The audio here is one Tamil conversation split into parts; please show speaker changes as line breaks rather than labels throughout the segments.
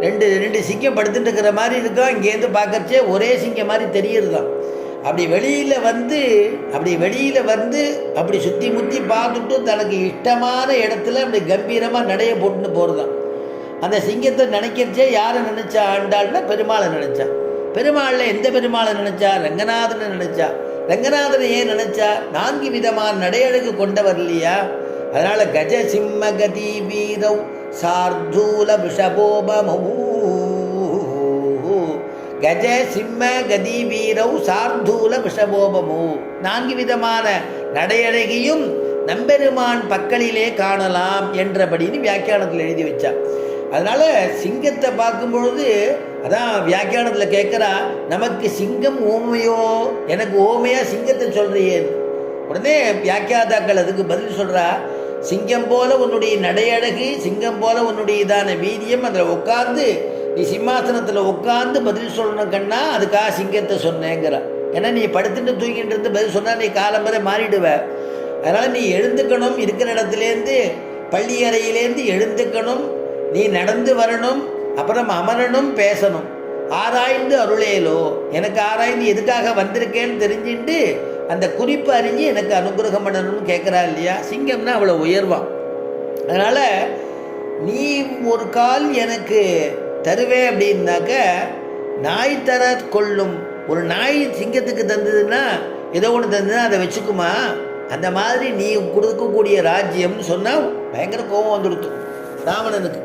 ரெண்டு ரெண்டு சிங்கம் படுத்துட்டு இருக்கிற மாதிரி இருக்கும். இங்கேருந்து பார்க்கறச்சே ஒரே சிங்கம் மாதிரி தெரியுது தான். அப்படி வெளியில் வந்து அப்படி சுற்றி முற்றி பார்த்துட்டு தனக்கு இஷ்டமான இடத்துல அப்படி கம்பீரமாக நடைய போட்டுன்னு போகிறதான். அந்த சிங்கத்தை நினைக்கிறச்சே யாரை நினச்சா ஆண்டாள்னா பெருமாளை நினச்சா. பெருமாளில் எந்த பெருமாளை நினச்சா? ரங்கநாதனை நினச்சா. ரங்கநாதனை ஏன் நினச்சா? 4 விதமான நடையழகு கொண்டவர் இல்லையா? அதனால் கஜ சிம்ம கதி வீரவ் சார்தூல விஷபோபமூ. கஜ சிம்ம கதி வீரவ் சார்தூல விஷபோபமூ. 4 விதமான நடையழகையும் நம்பெருமான் பக்கலிலே காணலாம் என்றபடின்னு வியாக்கியானத்தில் எழுதி வச்சா. அதனால் சிங்கத்தை பார்க்கும் பொழுது அதான் வியாக்கியானத்தில் கேட்குறா, நமக்கு சிங்கம் ஓமையோ, எனக்கு ஓமையாக சிங்கத்தை சொல்கிறியே. உடனே வியாக்கியாதாக்கள் அதுக்கு பதில் சொல்கிறா, சிங்கம் போல உன்னுடைய நடையழகு, சிங்கம் போல உன்னுடைய இதான வீரியம், அதில் உட்கார்ந்து நீ சிம்மாசனத்தில் உட்கார்ந்து பதில் சொல்லணும் கண்ணா, அதுக்காக சிங்கத்தை சொன்னேங்கிறா. ஏன்னா நீ படுத்துட்டு தூங்கிட்டு இருந்து பதில் சொன்னால் நீ காலம் வரை மாறிடுவ. அதனால் நீ எழுந்துக்கணும், இருக்கிற இடத்துலேருந்து பள்ளி அறையிலேருந்து எழுந்துக்கணும், நீ நடந்து வரணும், அப்புறம் அமரணும், பேசணும். ஆராய்ந்து அருளேலோ, எனக்கு ஆராய்ந்து எதுக்காக வந்திருக்கேன்னு தெரிஞ்சுட்டு அந்த குறிப்பு அறிஞ்சு எனக்கு அனுகிரகம் பண்ணணும்னு கேட்குறா இல்லையா? சிங்கம்னா அவ்வளோ உயர்வான். அதனால் நீ ஒரு கால் எனக்கு தருவே அப்படின்னாக்க, நாய் தர கொள்ளும். ஒரு நாய் சிங்கத்துக்கு தந்ததுன்னா ஏதோ ஒன்று தந்ததுன்னா அதை வச்சுக்குமா? அந்த மாதிரி நீ கொடுக்கக்கூடிய ராஜ்யம்னு சொன்னால் பயங்கர கோபம் வந்துடுத்து ராவணனுக்கு.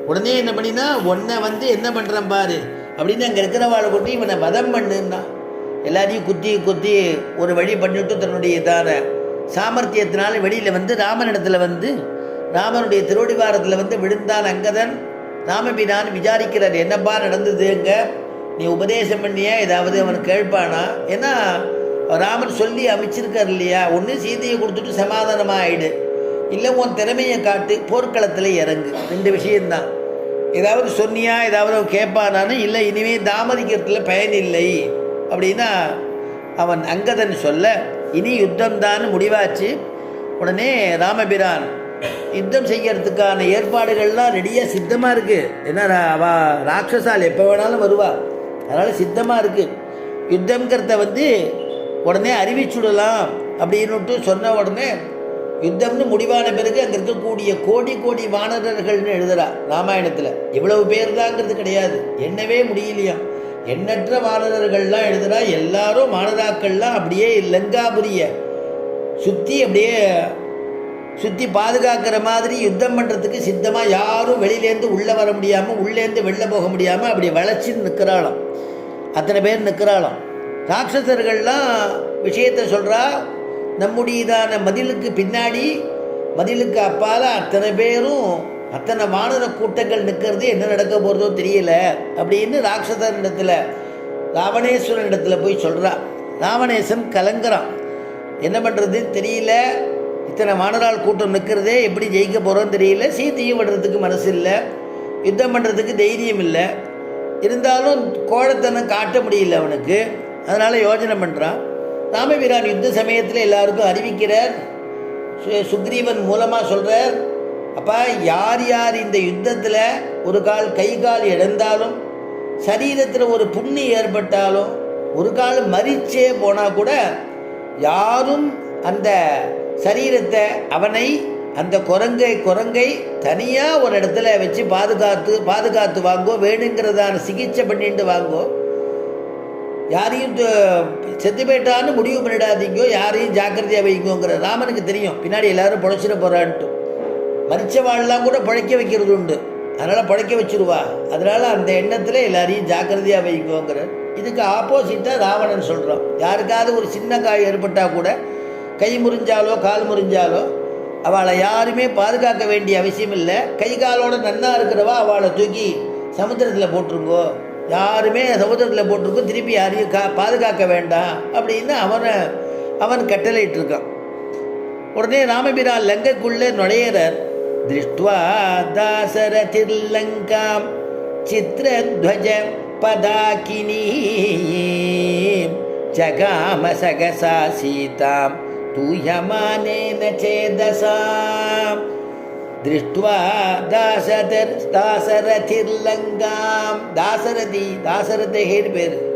உடனே என்ன பண்ணினா, உன்னை வந்து என்ன பண்ணுறான் பாரு அப்படின்னு அங்கே இருக்கிறவாளை கொண்டு இவனை வதம் பண்ணுன்னா. எல்லாரையும் குத்தி ஒரு வழி பண்ணிவிட்டு தன்னுடைய இதான சாமர்த்தியத்தினால வெளியில் வந்து ராமனிடத்தில் வந்து ராமனுடைய திருவடிவாரத்தில் வந்து விழுந்தான் அங்கதன். ராமபிரான் விசாரிக்கிறார், என்னப்பா நடந்ததுங்க, நீ உபதேசம் பண்ணியா ஏதாவது அவன் கேட்பானா? ஏன்னா ராமன் சொல்லி அமைச்சிருக்கார் இல்லையா, ஒன்று சீதையை கொடுத்துட்டு சமாதானமாக ஆயிடு, இல்லை உன் திறமையை காட்டு, போர்க்களத்தில் இறங்கு. 2 விஷயந்தான். ஏதாவது சொன்னியா, ஏதாவது கேட்பானான்னு, இல்லை இனிமேல் தாமதிக்கிறதுல பயனில்லை அப்படின்னா அவன் அங்கதன் சொல்ல, இனி யுத்தம்தான் முடிவாச்சு. உடனே ராமபிரான் யுத்தம் செய்யறதுக்கான ஏற்பாடுகள்லாம் ரெடியாக சித்தமாக இருக்குது. ஏன்னா அவள் ராட்சசால் எப்போ வேணாலும் வருவாள், அதனால் சித்தமாக இருக்குது. யுத்தங்கிறத வந்து உடனே அறிவிச்சுடலாம் அப்படின்னுட்டு சொன்ன உடனே யுத்தம்னு முடிவான பிறகு அங்கே இருக்கக்கூடிய கோடி வானரர்கள்னு எழுதுறா ராமாயணத்தில். இவ்வளவு பேர் தாங்கிறது கிடையாது, எண்ணவே முடியலையா, எண்ணற்ற வானரர்கள்லாம் எழுதுறா. எல்லாரும் வானராக்கள்லாம் அப்படியே லங்காபுரிய சுற்றி பாதுகாக்கிற மாதிரி யுத்தம் பண்ணுறதுக்கு சித்தமாக, யாரும் வெளியிலேருந்து உள்ளே வர முடியாமல், உள்ளேருந்து வெளில போக முடியாமல் அப்படி வளைச்சின்னு நிற்கிறாளாம். அத்தனை பேர் நிற்கிறாளாம். ராட்சசர்கள்லாம் விஷயத்தை சொல்கிறா, நம்முடையதான மதிலுக்கு பின்னாடி, மதிலுக்கு அப்பால் அத்தனை பேரும், அத்தனை வானர கூட்டங்கள் நிற்கிறது, என்ன நடக்க போகிறதோ தெரியல அப்படின்னு ராட்சசனிடத்தில் ராவணேஸ்வரன் இடத்துல போய் சொல்கிறா. ராவணேசன் கலங்குறான், என்ன பண்ணுறதுன்னு தெரியல, இத்தனை வானரால் கூட்டம் நிற்கிறதே, எப்படி ஜெயிக்க போகிறோன்னு தெரியல, சீத்தையும் விடுறதுக்கு மனசு இல்லை, யுத்தம் பண்ணுறதுக்கு தைரியம் இல்லை, இருந்தாலும் கோழத்தனம் காட்ட முடியல அவனுக்கு. அதனால் யோஜனை பண்ணுறான். ராமபிரான் யுத்த சமயத்தில் எல்லாருக்கும் அறிவிக்கிறார், சுக்ரீவன் மூலமாக சொல்கிறார், அப்பா யார் யார் இந்த யுத்தத்தில் ஒரு கால் கை கால் இழந்தாலும், சரீரத்தில் ஒரு புண்ணு ஏற்பட்டாலும், ஒரு கால் மரிச்சே போனால் கூட யாரும் அந்த சரீரத்தை, அவனை அந்த குரங்கை தனியாக ஒரு இடத்துல வச்சு பாதுகாத்து வாங்கோ, வேணுங்கிறதான சிகிச்சை பண்ணிட்டு வாங்கோ, யாரையும் செத்து போயிட்டான்னு முடிவு பண்ணிடாதீங்கோ, யாரையும் ஜாக்கிரதையாக வைங்கோங்கிற. ராமனுக்கு தெரியும் பின்னாடி எல்லாரும் பிழைச்சிட போகிறான்ட்டு. மரிச்சவாள்லாம் கூட பிழைக்க வைக்கிறது உண்டு, அதனால் பிழைக்க வச்சுருவா. அதனால் அந்த எண்ணத்தில் எல்லாரையும் ஜாக்கிரதையாக வைங்கோங்கிற. இதுக்கு ஆப்போசிட்டாக ராவணன் சொல்கிறான், யாருக்காவது ஒரு சின்ன காய் ஏற்பட்டால் கூட, கை முறிஞ்சாலோ கால் முறிஞ்சாலோ அவளை யாருமே பாதுகாக்க வேண்டிய அவசியம் இல்லை, கை காலோட நன்னா இருக்கிறவா அவளை தூக்கி சமுத்திரத்தில் போட்டுருங்கோ, யாருமே சமுத்திரத்தில் போட்டிருக்கோ, திருப்பி யாரையும் பாதுகாக்க வேண்டாம் அப்படின்னு அவன் கட்டளையிட்டிருக்கான். உடனே ராமபிரான் லங்கைக்குள்ளே நுழையிறார். திருஷ்டுவா தாசரதிர்லங்காம் சித்ரத்வஜ பதாகினி ஜகாம சகசா சீதாம் தூயமானேன சேதசாம். திருஷ்டுவா தாசரதிர்லங்காம். தாசரதி, தாசரதேன்னு பேர்.